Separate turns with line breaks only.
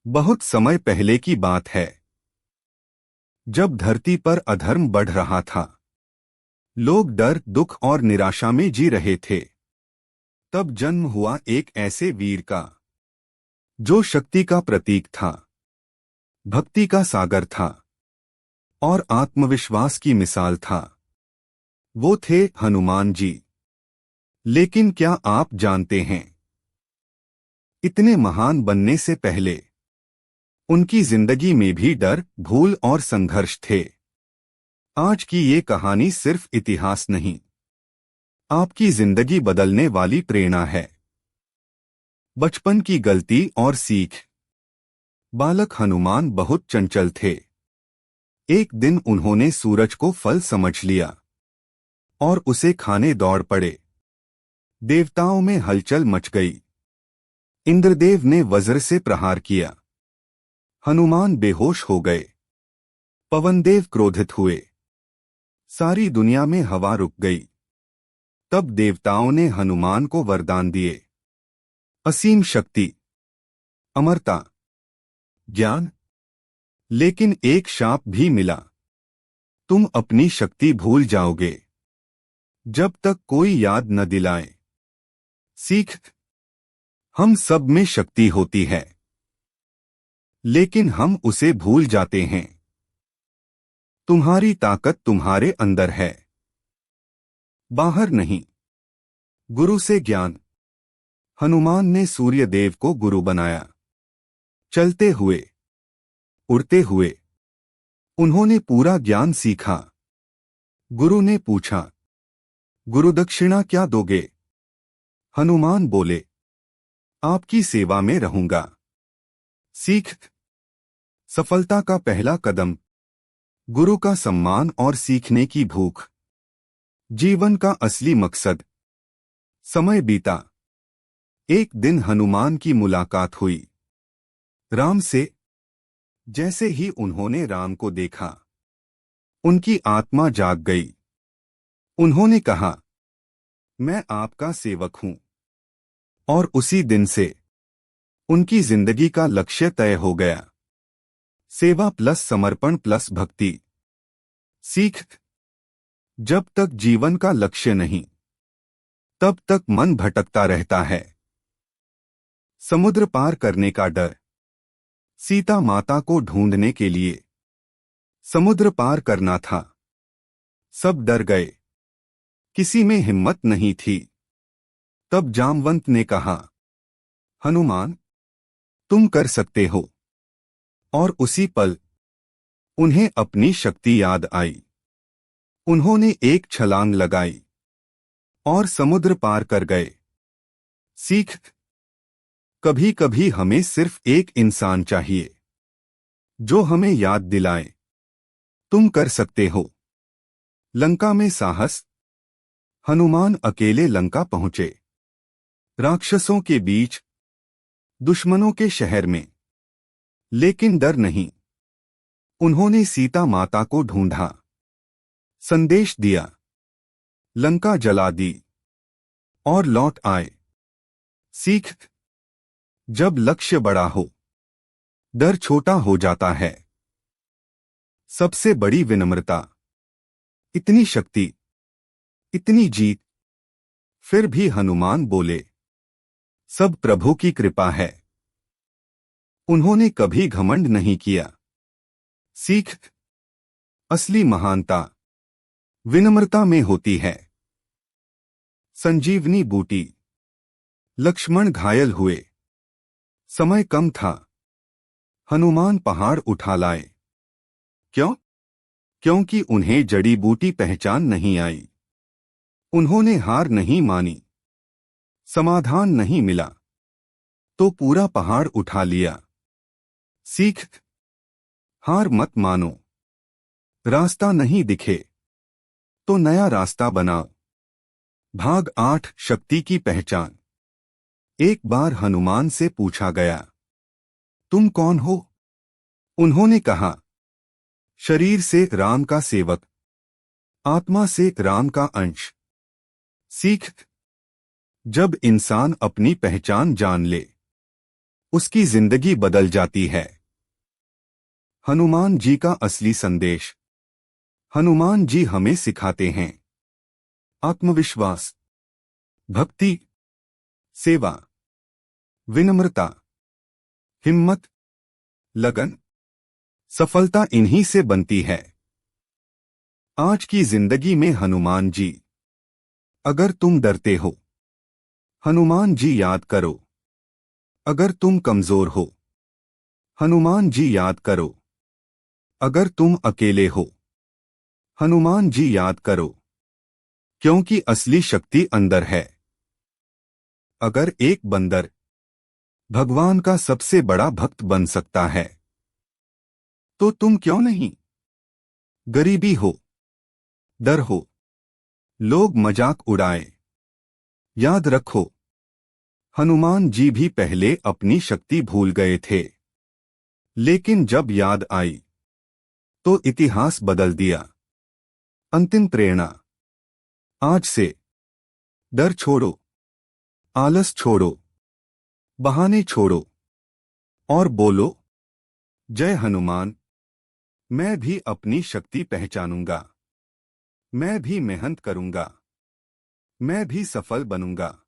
बहुत समय पहले की बात है, जब धरती पर अधर्म बढ़ रहा था। लोग डर, दुख और निराशा में जी रहे थे। तब जन्म हुआ एक ऐसे वीर का, जो शक्ति का प्रतीक था, भक्ति का सागर था और आत्मविश्वास की मिसाल था। वो थे हनुमान जी। लेकिन क्या आप जानते हैं, इतने महान बनने से पहले उनकी जिंदगी में भी डर, भूल और संघर्ष थे। आज की ये कहानी सिर्फ इतिहास नहीं, आपकी जिंदगी बदलने वाली प्रेरणा है। बचपन की गलती और सीख। बालक हनुमान बहुत चंचल थे। एक दिन उन्होंने सूरज को फल समझ लिया और उसे खाने दौड़ पड़े। देवताओं में हलचल मच गई। इंद्रदेव ने वज्र से प्रहार किया। हनुमान बेहोश हो गए। पवनदेव क्रोधित हुए। सारी दुनिया में हवा रुक गई। तब देवताओं ने हनुमान को वरदान दिए, असीम शक्ति, अमरता, ज्ञान। लेकिन एक शाप भी मिला, तुम अपनी शक्ति भूल जाओगे जब तक कोई याद न दिलाए। सीख। हम सब में शक्ति होती है, लेकिन हम उसे भूल जाते हैं। तुम्हारी ताकत तुम्हारे अंदर है, बाहर नहीं। गुरु से ज्ञान। हनुमान ने सूर्य देव को गुरु बनाया। चलते हुए, उड़ते हुए उन्होंने पूरा ज्ञान सीखा। गुरु ने पूछा, गुरुदक्षिणा क्या दोगे? हनुमान बोले, आपकी सेवा में रहूंगा। सीख। सफलता का पहला कदम, गुरु का सम्मान और सीखने की भूख। जीवन का असली मकसद। समय बीता। एक दिन हनुमान की मुलाकात हुई राम से। जैसे ही उन्होंने राम को देखा, उनकी आत्मा जाग गई। उन्होंने कहा, मैं आपका सेवक हूं। और उसी दिन से उनकी जिंदगी का लक्ष्य तय हो गया। सेवा प्लस समर्पण प्लस भक्ति। सीख। जब तक जीवन का लक्ष्य नहीं, तब तक मन भटकता रहता है। समुद्र पार करने का डर। सीता माता को ढूंढने के लिए समुद्र पार करना था। सब डर गए, किसी में हिम्मत नहीं थी। तब जामवंत ने कहा, हनुमान, तुम कर सकते हो। और उसी पल उन्हें अपनी शक्ति याद आई। उन्होंने एक छलांग लगाई और समुद्र पार कर गए। सीख। कभी कभी हमें सिर्फ एक इंसान चाहिए, जो हमें याद दिलाए, तुम कर सकते हो। लंका में साहस। हनुमान अकेले लंका पहुंचे। राक्षसों के बीच, दुश्मनों के शहर में। लेकिन डर नहीं। उन्होंने सीता माता को ढूंढा, संदेश दिया, लंका जला दी और लौट आए। सीख। जब लक्ष्य बड़ा हो, डर छोटा हो जाता है। सबसे बड़ी विनम्रता। इतनी शक्ति, इतनी जीत, फिर भी हनुमान बोले, सब प्रभु की कृपा है। उन्होंने कभी घमंड नहीं किया। सीख। असली महानता विनम्रता में होती है। संजीवनी बूटी। लक्ष्मण घायल हुए। समय कम था। हनुमान पहाड़ उठा लाए। क्यों? क्योंकि उन्हें जड़ी बूटी पहचान नहीं आई। उन्होंने हार नहीं मानी। समाधान नहीं मिला तो पूरा पहाड़ उठा लिया। सीख। हार मत मानो। रास्ता नहीं दिखे तो नया रास्ता बनाओ। भाग 8, शक्ति की पहचान। एक बार हनुमान से पूछा गया, तुम कौन हो? उन्होंने कहा, शरीर से राम का सेवक, आत्मा से राम का अंश। सीख। जब इंसान अपनी पहचान जान ले, उसकी जिंदगी बदल जाती है। हनुमान जी का असली संदेश। हनुमान जी हमें सिखाते हैं आत्मविश्वास, भक्ति, सेवा, विनम्रता, हिम्मत, लगन। सफलता इन्हीं से बनती है। आज की जिंदगी में हनुमान जी। अगर तुम डरते हो, हनुमान जी याद करो। अगर तुम कमजोर हो, हनुमान जी याद करो। अगर तुम अकेले हो, हनुमान जी याद करो। क्योंकि असली शक्ति अंदर है। अगर एक बंदर भगवान का सबसे बड़ा भक्त बन सकता है, तो तुम क्यों नहीं? गरीबी हो, डर हो, लोग मजाक उड़ाए, याद रखो, हनुमान जी भी पहले अपनी शक्ति भूल गए थे, लेकिन जब याद आई तो इतिहास बदल दिया। अंतिम प्रेरणा। आज से डर छोड़ो, आलस छोड़ो, बहाने छोड़ो और बोलो, जय हनुमान। मैं भी अपनी शक्ति पहचानूंगा। मैं भी मेहनत करूंगा। मैं भी सफल बनूंगा।